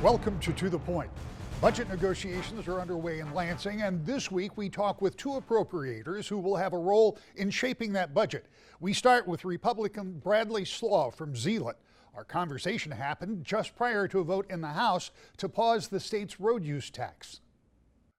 Welcome to the Point. Budget negotiations are underway in Lansing, and this week we talk with two appropriators who will have a role in shaping that budget. We start with Republican Bradley Slagh from Zeeland. Our conversation happened just prior to a vote in the House to pause the state's road use tax.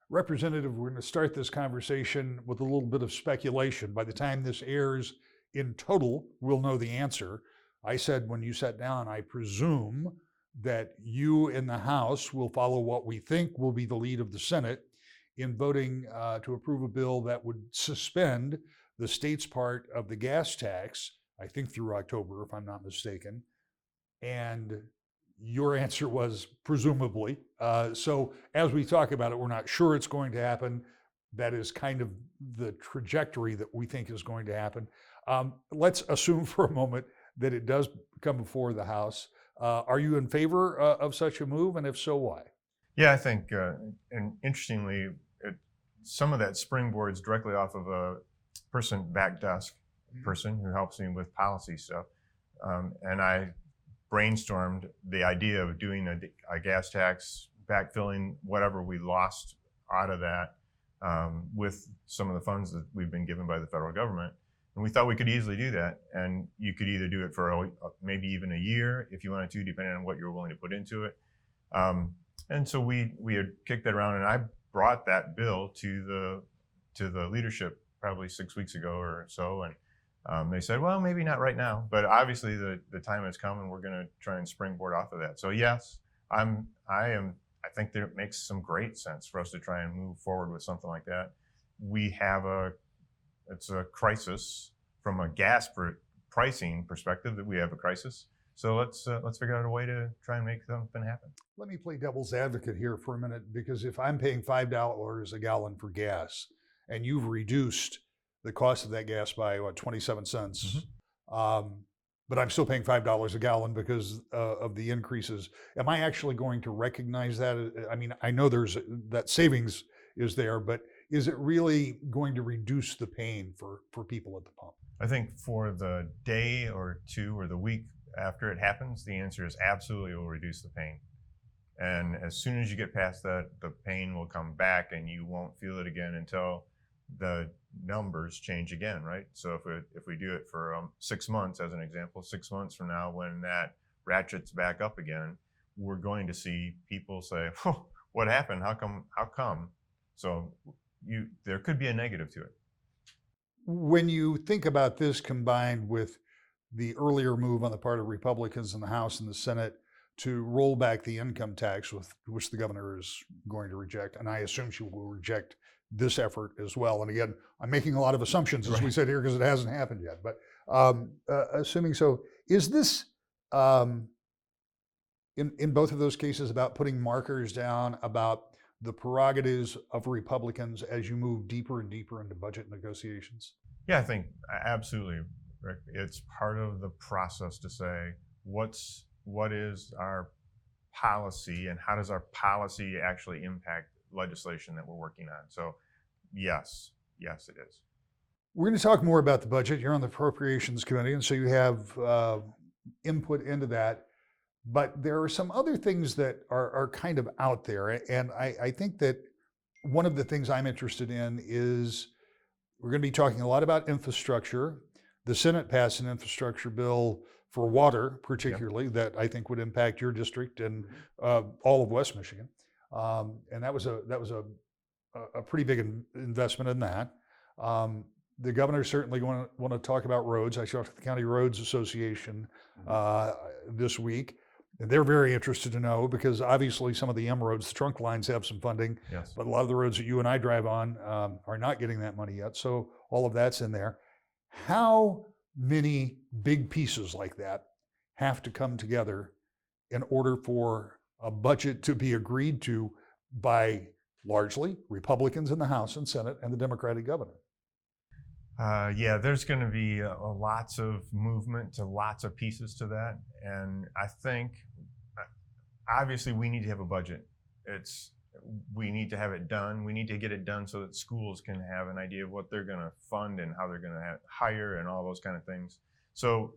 Representative, we're going to start this conversation with a little bit of speculation. By the time this airs, in total, we'll know the answer. I said when you sat down, I presume that you in the House will follow what we think will be the lead of the Senate in voting to approve a bill that would suspend the state's part of the gas tax, I think through October, if I'm not mistaken. And your answer was presumably. So as we talk about it, we're not sure it's going to happen. That is kind of the trajectory that we think is going to happen. Let's assume for a moment that it does come before the House. Are you in favor of such a move? And if so, why? Yeah, I think, and interestingly, some of that springboards directly off of a back desk person who helps me with policy stuff. And I brainstormed the idea of doing a gas tax, backfilling whatever we lost out of that with some of the funds that we've been given by the federal government. And we thought we could easily do that. And you could either do it for maybe even a year if you wanted to, depending on what you were willing to put into it. And so we had kicked that around, and I brought that bill to the leadership probably 6 weeks ago or so. And they said, well, maybe not right now, but obviously the time has come and we're going to try and springboard off of that. So yes, I think that it makes some great sense for us to try and move forward with something like that. We have it's a crisis from a gas pricing perspective, that we have a crisis. So let's figure out a way to try and make something happen. Let me play devil's advocate here for a minute, because if I'm paying $5 a gallon for gas and you've reduced the cost of that gas by 27 cents, but I'm still paying $5 a gallon because of the increases, am I actually going to recognize that? I mean, I know there's that savings is there, but is it really going to reduce the pain for people at the pump? I think for the day or two or the week after it happens, the answer is absolutely it will reduce the pain. And as soon as you get past that, the pain will come back and you won't feel it again until the numbers change again, right? So if we do it for 6 months, as an example, 6 months from now, when that ratchets back up again, we're going to see people say, oh, what happened? How come? So there could be a negative to it. When you think about this combined with the earlier move on the part of Republicans in the House and the Senate to roll back the income tax, which the governor is going to reject, and I assume she will reject this effort as well. And again, I'm making a lot of assumptions, as we said here, because it hasn't happened yet. But assuming so, is this in both of those cases about putting markers down about the prerogatives of Republicans as you move deeper and deeper into budget negotiations? Yeah, I think absolutely, Rick. It's part of the process to say what is our policy and how does our policy actually impact legislation that we're working on. So yes, it is. We're going to talk more about the budget. You're on the Appropriations Committee, and so you have input into that. But there are some other things that are kind of out there. And I think that one of the things I'm interested in is we're going to be talking a lot about infrastructure. The Senate passed an infrastructure bill for water, particularly, that I think would impact your district and all of West Michigan. And that was a pretty big investment in that. The governor certainly want to talk about roads. I talked to the County Roads Association this week. And they're very interested to know, because obviously some of the M roads, the trunk lines, have some funding, yes, but a lot of the roads that you and I drive on are not getting that money yet. So all of that's in there. How many big pieces like that have to come together in order for a budget to be agreed to by largely Republicans in the House and Senate and the Democratic governor? Yeah, there's going to be lots of movement to lots of pieces to that. And I think, obviously, we need to have a budget. We need to have it done. We need to get it done so that schools can have an idea of what they're going to fund and how they're going to hire and all those kind of things. So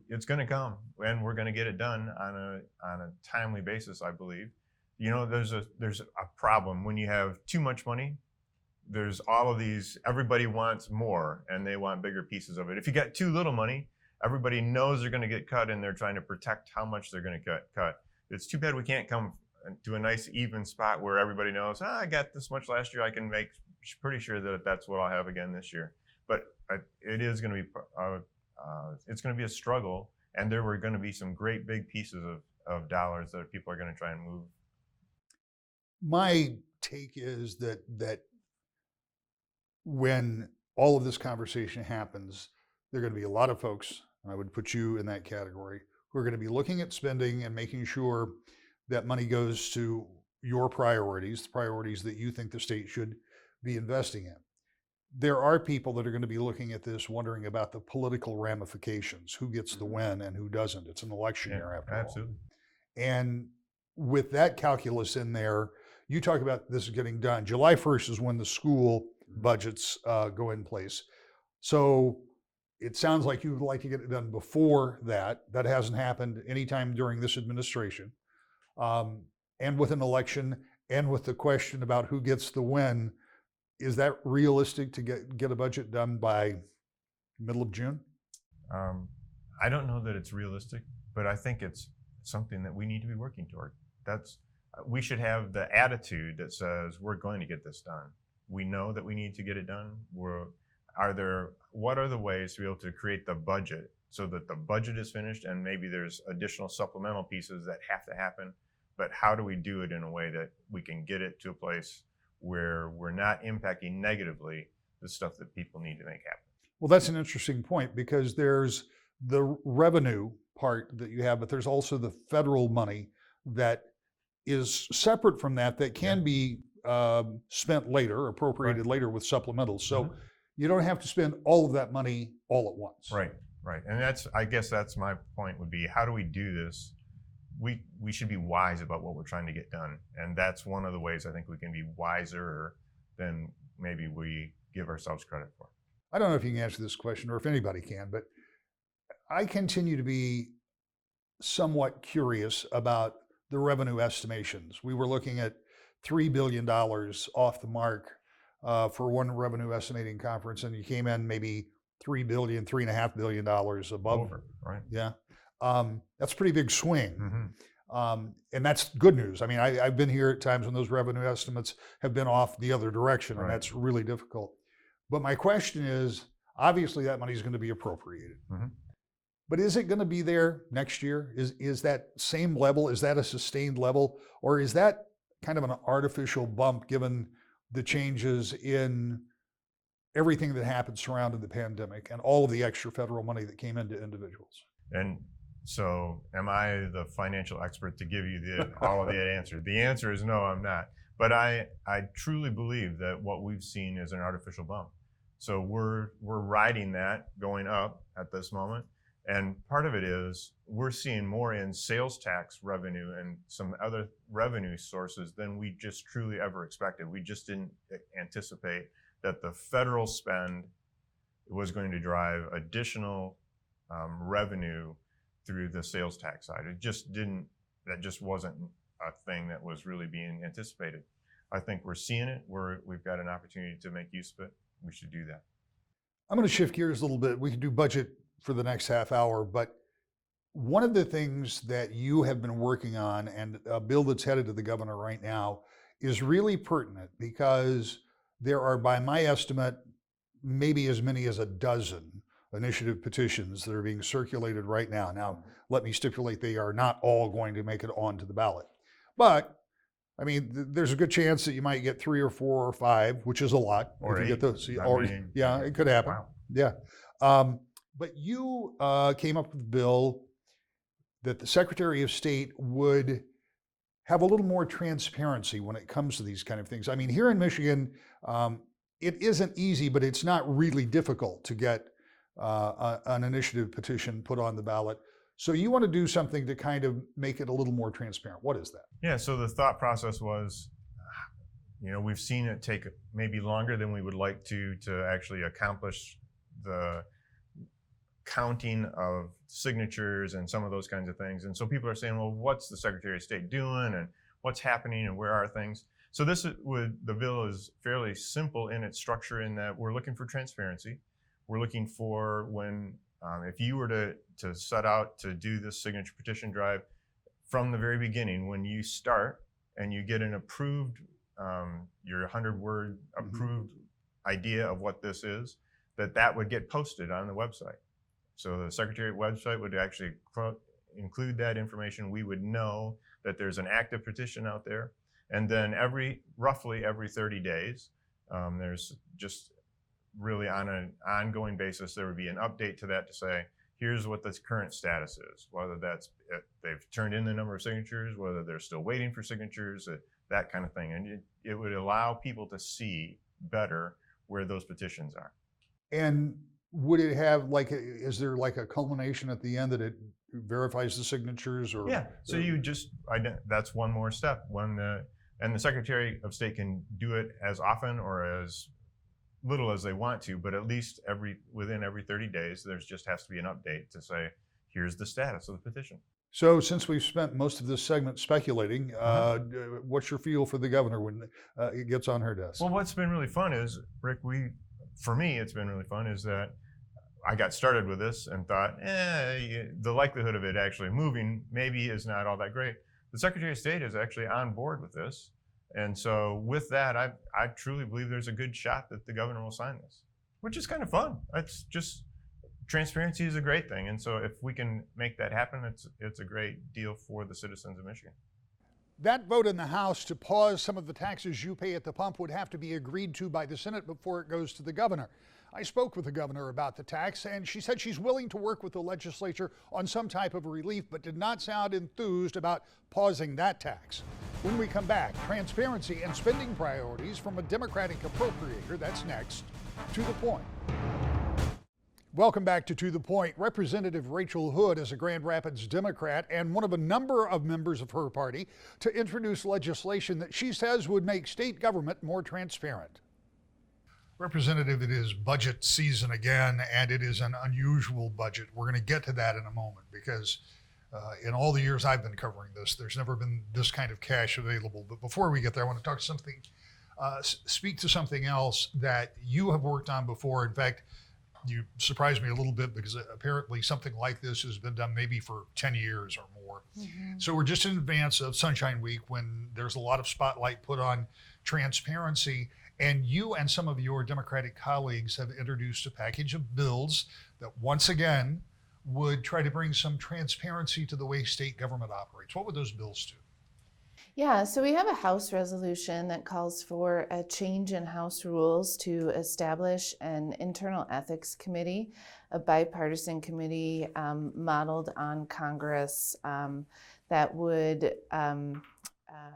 it's going to come, and we're going to get it done on a timely basis, I believe. You know, there's a problem when you have too much money. There's all of these, everybody wants more and they want bigger pieces of it. If you got too little money, everybody knows they're going to get cut and they're trying to protect how much they're going to cut. It's too bad we can't come to a nice even spot where everybody knows, I got this much last year, I can make pretty sure that that's what I'll have again this year. But it is going to be, it's going to be a struggle, and there were going to be some great big pieces of dollars that people are going to try and move. My take is that when all of this conversation happens, there are going to be a lot of folks, and I would put you in that category, who are going to be looking at spending and making sure that money goes to your priorities, the priorities that you think the state should be investing in. There are people that are going to be looking at this wondering about the political ramifications, who gets the win and who doesn't. It's an election year after all. Absolutely. And with that calculus in there, you talk about this getting done. July 1st is when the school budgets go in place. So it sounds like you would like to get it done before that. That hasn't happened anytime during this administration. And with an election and with the question about who gets the win, is that realistic to get a budget done by middle of June? I don't know that it's realistic, but I think it's something that we need to be working toward. We should have the attitude that says we're going to get this done. We know that we need to get it done. What are the ways to be able to create the budget so that the budget is finished, and maybe there's additional supplemental pieces that have to happen, but how do we do it in a way that we can get it to a place where we're not impacting negatively the stuff that people need to make happen? Well, that's an interesting point, because there's the revenue part that you have, but there's also the federal money that is separate from that can be spent later, appropriated later with supplementals. So you don't have to spend all of that money all at once. Right. And I guess that's my point, would be, how do we do this? We should be wise about what we're trying to get done. And that's one of the ways I think we can be wiser than maybe we give ourselves credit for. I don't know if you can answer this question or if anybody can, but I continue to be somewhat curious about the revenue estimations. We were looking at $3 billion off the mark for one revenue estimating conference, and you came in maybe $3.5 billion above. Over, right? Yeah. That's a pretty big swing. And that's good news. I mean, I've been here at times when those revenue estimates have been off the other direction, and that's really difficult. But my question is, obviously that money is going to be appropriated. But is it going to be there next year? Is that same level? Is that a sustained level? Or is that kind of an artificial bump given the changes in everything that happened surrounding the pandemic and all of the extra federal money that came into individuals? And so am I the financial expert to give you all of the answer? The answer is no, I'm not. But I truly believe that what we've seen is an artificial bump. So we're riding that going up at this moment. And part of it is we're seeing more in sales tax revenue and some other revenue sources than we just truly ever expected. We just didn't anticipate that the federal spend was going to drive additional revenue through the sales tax side. That just wasn't a thing that was really being anticipated. I think we're seeing it. We've got an opportunity to make use of it. We should do that. I'm going to shift gears a little bit. We can do budget for the next half hour, but one of the things that you have been working on, and a bill that's headed to the governor right now, is really pertinent, because there are, by my estimate, maybe as many as a dozen initiative petitions that are being circulated right now. Now, let me stipulate they are not all going to make it onto the ballot. But, I mean, there's a good chance that you might get 3 or 4 or 5, which is a lot. Or if you 8. get those. Yeah, it could happen. Wow. Yeah. But you came up with a bill that the Secretary of State would have a little more transparency when it comes to these kind of things. I mean, here in Michigan, it isn't easy, but it's not really difficult to get an initiative petition put on the ballot. So you want to do something to kind of make it a little more transparent. What is that? Yeah, so the thought process was, we've seen it take maybe longer than we would like to actually accomplish counting of signatures and some of those kinds of things. And so people are saying, well, what's the Secretary of State doing, and what's happening, and where are things? So the bill is fairly simple in its structure in that we're looking for transparency. We're looking for when, if you were to set out to do this signature petition drive from the very beginning, when you start and you get an approved, your 100-word approved idea of what this is, that would get posted on the website. So the Secretariat website would actually include that information. We would know that there's an active petition out there. And then roughly every 30 days, there's just really on an ongoing basis, there would be an update to that to say, here's what the current status is, whether that's they've turned in the number of signatures, whether they're still waiting for signatures, that kind of thing. And it would allow people to see better where those petitions are. And would it have is there like a culmination at the end that it verifies the signatures? Or yeah, so you just that's one more step. And the Secretary of State can do it as often or as little as they want to, but at least within every 30 days, there just has to be an update to say, here's the status of the petition. So since we've spent most of this segment speculating, what's your feel for the governor when it gets on her desk? Well, what's been really fun is, Rick, for me, it's been really fun is that I got started with this and thought, the likelihood of it actually moving maybe is not all that great. The Secretary of State is actually on board with this. And so with that, I truly believe there's a good shot that the governor will sign this, which is kind of fun. It's just, transparency is a great thing. And so if we can make that happen, it's a great deal for the citizens of Michigan. That vote in the House to pause some of the taxes you pay at the pump would have to be agreed to by the Senate before it goes to the governor. I spoke with the governor about the tax, and she said she's willing to work with the legislature on some type of relief, but did not sound enthused about pausing that tax. When we come back, transparency and spending priorities from a Democratic appropriator. That's next. To the Point. Welcome back to the Point. Representative Rachel Hood is a Grand Rapids Democrat and one of a number of members of her party to introduce legislation that she says would make state government more transparent. Representative, it is budget season again, and it is an unusual budget. We're going to get to that in a moment because in all the years I've been covering this, there's never been this kind of cash available. But before we get there, I want to speak to something else that you have worked on before. In fact, you surprised me a little bit because apparently something like this has been done maybe for 10 years or more. Mm-hmm. So we're just in advance of Sunshine Week when there's a lot of spotlight put on transparency. And you and some of your Democratic colleagues have introduced a package of bills that once again would try to bring some transparency to the way state government operates. What would those bills do? Yeah, so we have a House resolution that calls for a change in House rules to establish an internal ethics committee, a bipartisan committee modeled on Congress that would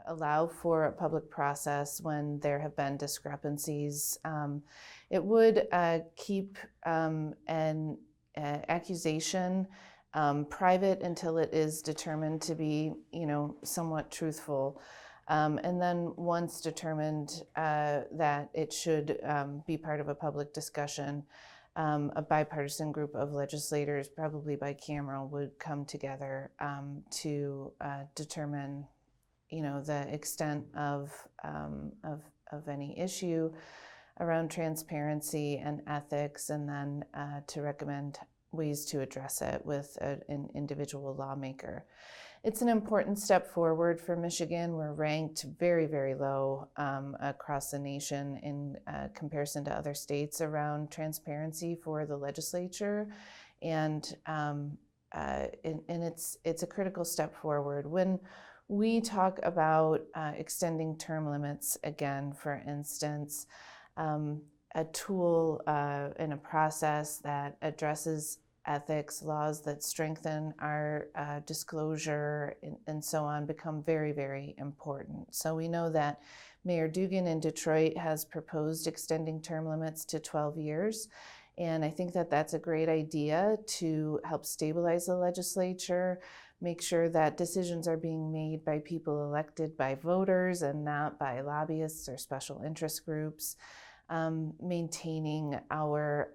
allow for a public process when there have been discrepancies. It would keep an accusation private until it is determined to be, somewhat truthful. And then once determined that it should be part of a public discussion, a bipartisan group of legislators, probably bicameral, would come together to determine the extent of any issue around transparency and ethics, and then to recommend ways to address it with an individual lawmaker. It's an important step forward for Michigan. We're ranked very, very low across the nation in comparison to other states around transparency for the legislature, and it's a critical step forward. When we talk about extending term limits, again, for instance, a tool and a process that addresses ethics, laws that strengthen our disclosure and so on become very, very important. So we know that Mayor Dugan in Detroit has proposed extending term limits to 12 years. And I think that that's a great idea to help stabilize the legislature, make sure that decisions are being made by people elected by voters and not by lobbyists or special interest groups. maintaining our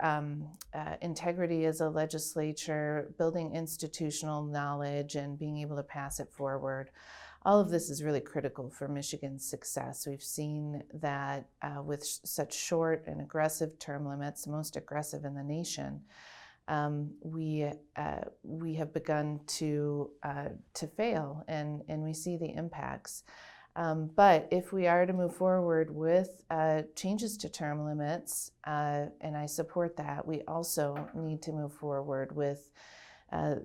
integrity as a legislature, building institutional knowledge, and being able to pass it forward. All of this is really critical for Michigan's success. We've seen that with such short and aggressive term limits, the most aggressive in the nation, we have begun to fail, and we see the impacts. But if we are to move forward with changes to term limits, and I support that, we also need to move forward with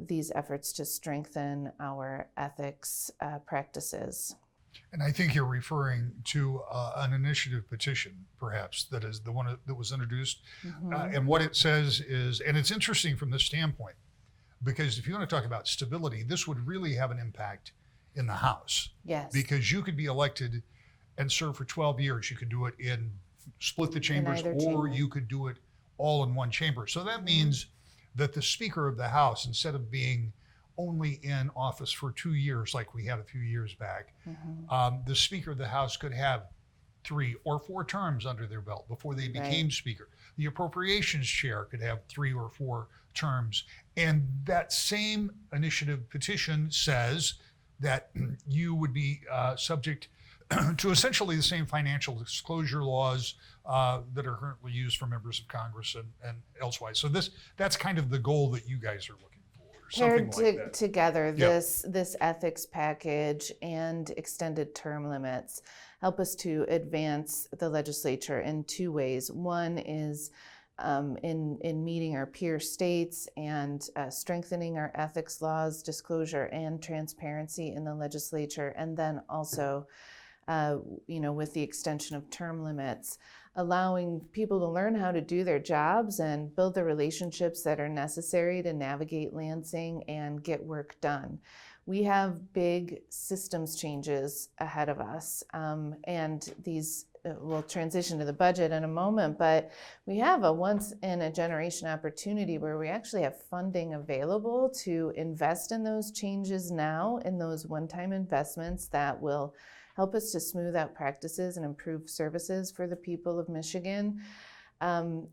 these efforts to strengthen our ethics practices. And I think you're referring to an initiative petition, perhaps, that is the one that was introduced. And what it says is, and it's interesting from this standpoint, because if you want to talk about stability, this would really have an impact in the House. Yes. Because you could be elected and serve for 12 years. You could do it in split the chambers, or chamber. you could do it all in one chamber. So that means that the Speaker of the House, instead of being only in office for 2 years like we had a few years back, the Speaker of the House could have 3 or 4 terms under their belt before they became Speaker. The Appropriations Chair could have 3 or 4 terms. And that same initiative petition says that you would be subject to essentially the same financial disclosure laws that are currently used for members of Congress and elsewise. So that's kind of the goal that you guys are looking for, or something like that. Together, this ethics package and extended term limits help us to advance the legislature in 2 ways. One is in meeting our peer states and strengthening our ethics laws, disclosure and transparency in the legislature, and then also with the extension of term limits, allowing people to learn how to do their jobs and build the relationships that are necessary to navigate Lansing and get work done. We have big systems changes ahead of us, and these we'll transition to the budget in a moment, but we have a once-in-a-generation opportunity where we actually have funding available to invest in those changes now, in those one-time investments that will help us to smooth out practices and improve services for the people of Michigan. And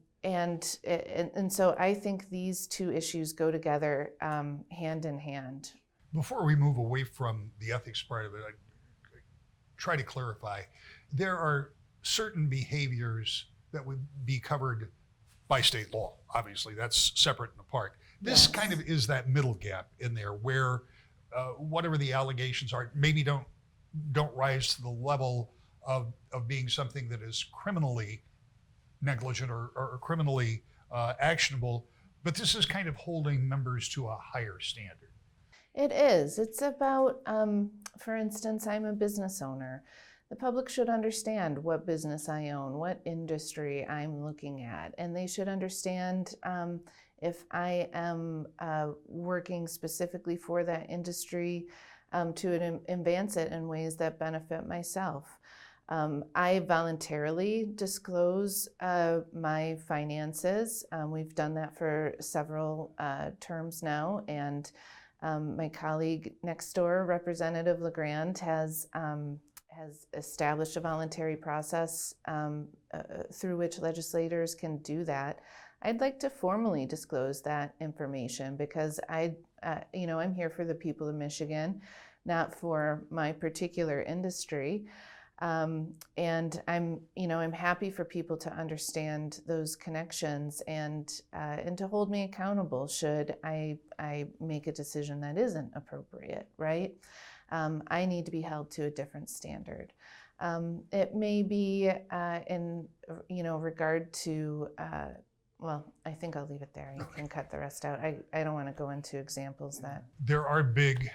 so I think these 2 issues go together hand in hand. Before we move away from the ethics part of it, I try to clarify. There are certain behaviors that would be covered by state law. Obviously, that's separate and apart. This kind of is that middle gap in there where whatever the allegations are, maybe don't rise to the level of being something that is criminally negligent or criminally actionable, but this is kind of holding members to a higher standard. It is. It's about, for instance, I'm a business owner. The public should understand what business I own, what industry I'm looking at, and they should understand if I am working specifically for that industry to advance it in ways that benefit myself. I voluntarily disclose my finances. We've done that for several terms now, and my colleague next door, Representative LeGrand, has established a voluntary process through which legislators can do that. I'd like to formally disclose that information because I'm here for the people of Michigan, not for my particular industry. And I'm happy for people to understand those connections and to hold me accountable should I make a decision that isn't appropriate, right? I need to be held to a different standard. It may be in regard to, well, I think I'll leave it there. You can cut the rest out. I don't want to go into examples that. There are big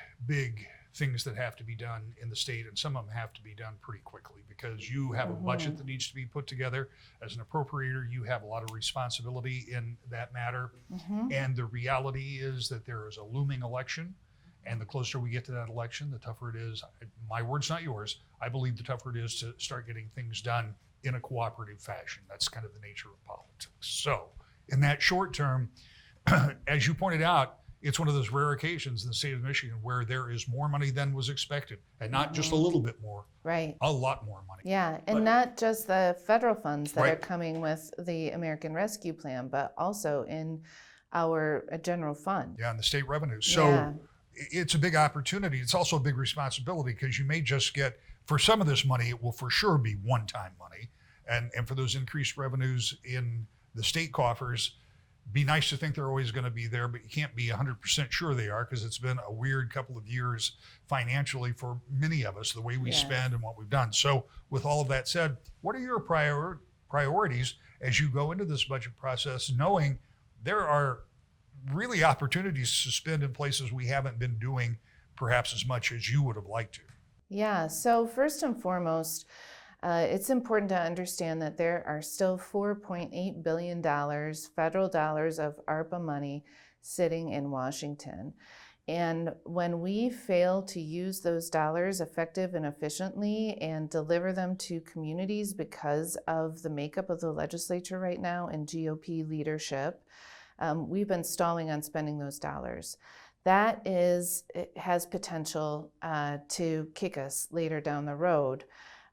things that have to be done in the state, and some of them have to be done pretty quickly because you have a budget that needs to be put together. As an appropriator, you have a lot of responsibility in that matter. And the reality is that there is a looming election, and the closer we get to that election, the tougher it is. My words, not yours. I believe the tougher it is to start getting things done in a cooperative fashion. That's kind of the nature of politics. So in that short term, as you pointed out, it's one of those rare occasions in the state of Michigan where there is more money than was expected, and not just a little bit more, Right. a lot more money. Yeah, and But- not just the federal funds that are Right. coming with the American Rescue Plan, but also in our general fund. Yeah, and the state revenues. So Yeah. it's a big opportunity. It's also a big responsibility because you may just get, for some of this money, it will for sure be one-time money. And for those increased revenues in the state coffers, be nice to think they're always going to be there, but you can't be 100% sure they are because it's been a weird couple of years financially for many of us, the way we Yes. spend and what we've done. So with all of that said, what are your priorities as you go into this budget process, knowing there are really opportunities to spend in places we haven't been doing perhaps as much as you would have liked to? Yeah, so first and foremost, it's important to understand that there are still $4.8 billion federal dollars of ARPA money sitting in Washington. And when we fail to use those dollars effective and efficiently and deliver them to communities because of the makeup of the legislature right now and GOP leadership, we've been stalling on spending those dollars. That it has potential to kick us later down the road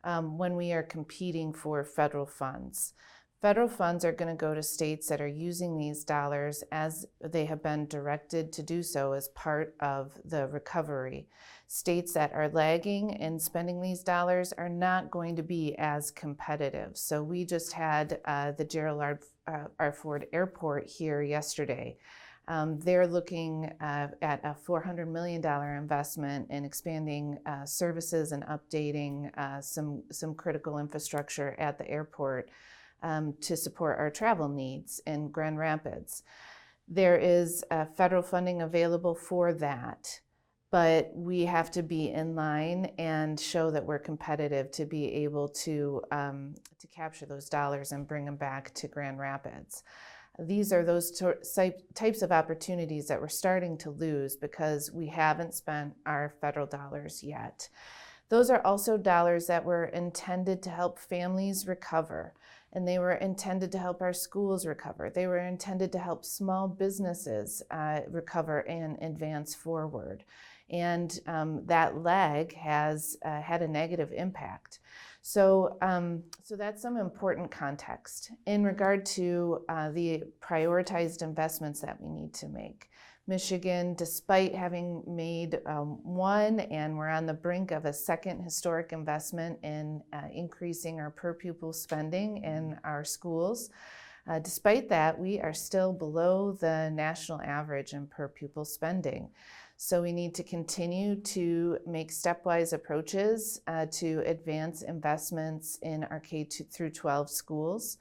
when we are competing for federal funds. Federal funds are going to go to states that are using these dollars as they have been directed to do so as part of the recovery. States that are lagging in spending these dollars are not going to be as competitive. So we just had the Gerald R. Ford Airport here yesterday. They're looking at a $400 million investment in expanding services and updating some critical infrastructure at the airport to support our travel needs in Grand Rapids. There is federal funding available for that, but we have to be in line and show that we're competitive to be able to capture those dollars and bring them back to Grand Rapids. These are those types of opportunities that we're starting to lose because we haven't spent our federal dollars yet. Those are also dollars that were intended to help families recover, and they were intended to help our schools recover. They were intended to help small businesses recover and advance forward. And that lag has had a negative impact. So that's some important context in regard to the prioritized investments that we need to make. Michigan, despite having made one, and we're on the brink of a second historic investment in increasing our per pupil spending in our schools, despite that, we are still below the national average in per pupil spending. So we need to continue to make stepwise approaches to advance investments in our K-12 schools.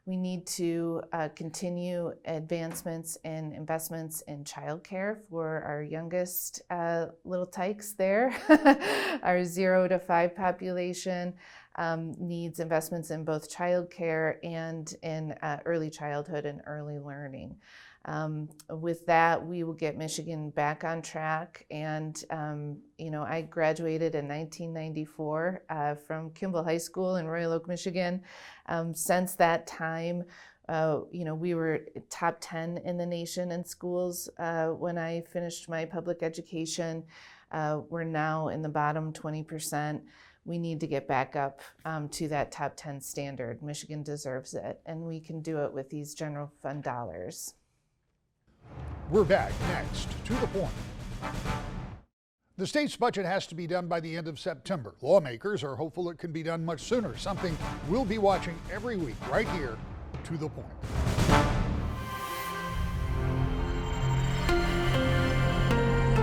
We need to continue advancements and investments in childcare for our youngest little tykes there. Our 0 to 5 population needs investments in both childcare and in early childhood and early learning. With that, we will get Michigan back on track. And, I graduated in 1994 from Kimball High School in Royal Oak, Michigan. Since that time, we were top 10 in the nation in schools when I finished my public education. We're now in the bottom 20%. We need to get back up to that top 10 standard. Michigan deserves it, and we can do it with these general fund dollars. We're back next to the point. The state's budget has to be done by the end of September. Lawmakers are hopeful it can be done much sooner, something we'll be watching every week right here to the point.